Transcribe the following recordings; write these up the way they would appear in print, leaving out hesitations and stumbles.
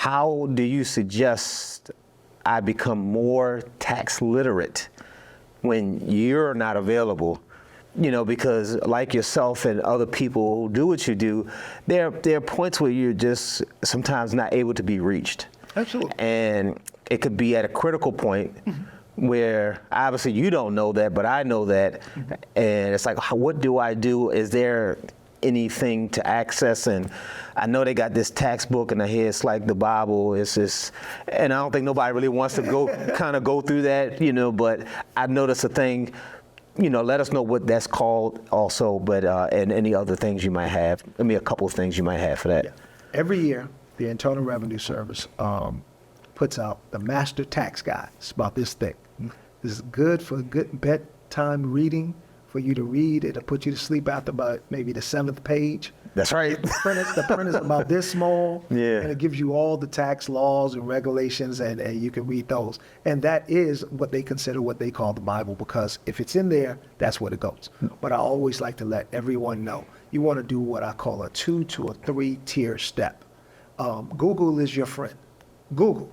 how do you suggest I become more tax literate when you're not available? You know, because like yourself and other people who do what you do, there are points where you're just sometimes not able to be reached. Absolutely. And it could be at a critical point where obviously you don't know that, but I know that. And it's like, what do I do? Is there anything to access? And I know they got this tax book in the head, it's like the Bible. It's just, and I don't think nobody really wants to go through that, you know, but I noticed a thing. You know, let us know what that's called also, but and any other things you might have. I mean, a couple of things you might have for that. Yeah. Every year, the Internal Revenue Service puts out the Master Tax Guide. It's about this thick. This is good for good bedtime reading, for you to read. It'll put you to sleep after about maybe the 7th page. That's right. The print is about this small, Yeah. and it gives you all the tax laws and regulations, and you can read those. And that is what they consider what they call the Bible, because if it's in there, that's where it goes. But I always like to let everyone know, you want to do what I call a 2 to a 3 tier step. Google is your friend. Google.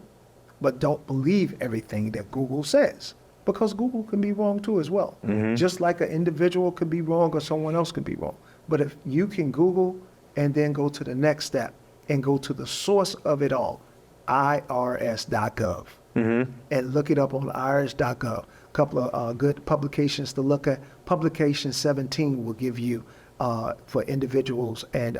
But don't believe everything that Google says, because Google can be wrong too as well. Just like an individual could be wrong or someone else could be wrong. But if you can Google and then go to the next step and go to the source of it all, irs.gov, and look it up on irs.gov. A couple of good publications to look at. Publication 17 will give you for individuals and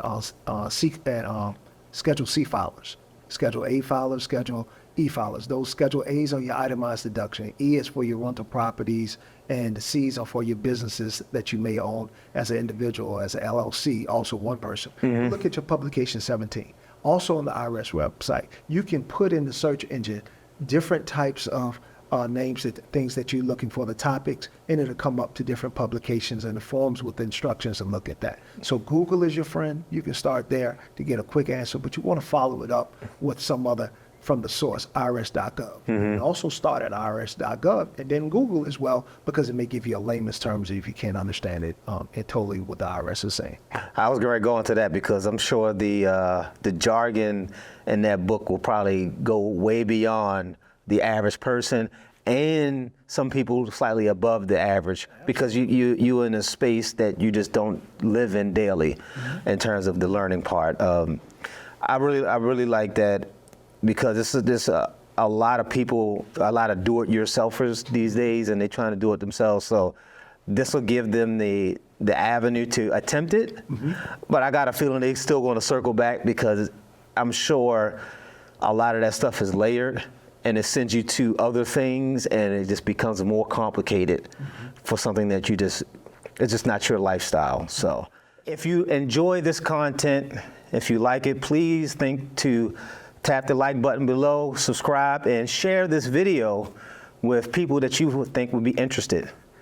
Schedule C filers, Schedule A filers, Schedule E filers. Those Schedule A's are your itemized deduction. E is for your rental properties, and the C's are for your businesses that you may own as an individual, as an LLC, also one person. Look at your publication 17. Also on the IRS website, you can put in the search engine different types of names, things that you're looking for, the topics, and it'll come up to different publications and the forms with instructions, and look at that. So Google is your friend. You can start there to get a quick answer, but you want to follow it up with some other from the source, irs.gov. And also start at irs.gov and then Google as well, because it may give you a layman's terms if you can't understand it totally what the IRS is saying. I was going to go into that because I'm sure the jargon in that book will probably go way beyond the average person, and some people slightly above the average, because you're in a space that you just don't live in daily in terms of the learning part. I really like that, because there's a lot of people, a lot of do-it-yourselfers these days, and they're trying to do it themselves. So this will give them the avenue to attempt it. But I got a feeling they're still going to circle back, because I'm sure a lot of that stuff is layered, and it sends you to other things, and it just becomes more complicated for something that it's just not your lifestyle. So if you enjoy this content, if you like it, please think to tap the like button below, subscribe, and share this video with people that you think would be interested.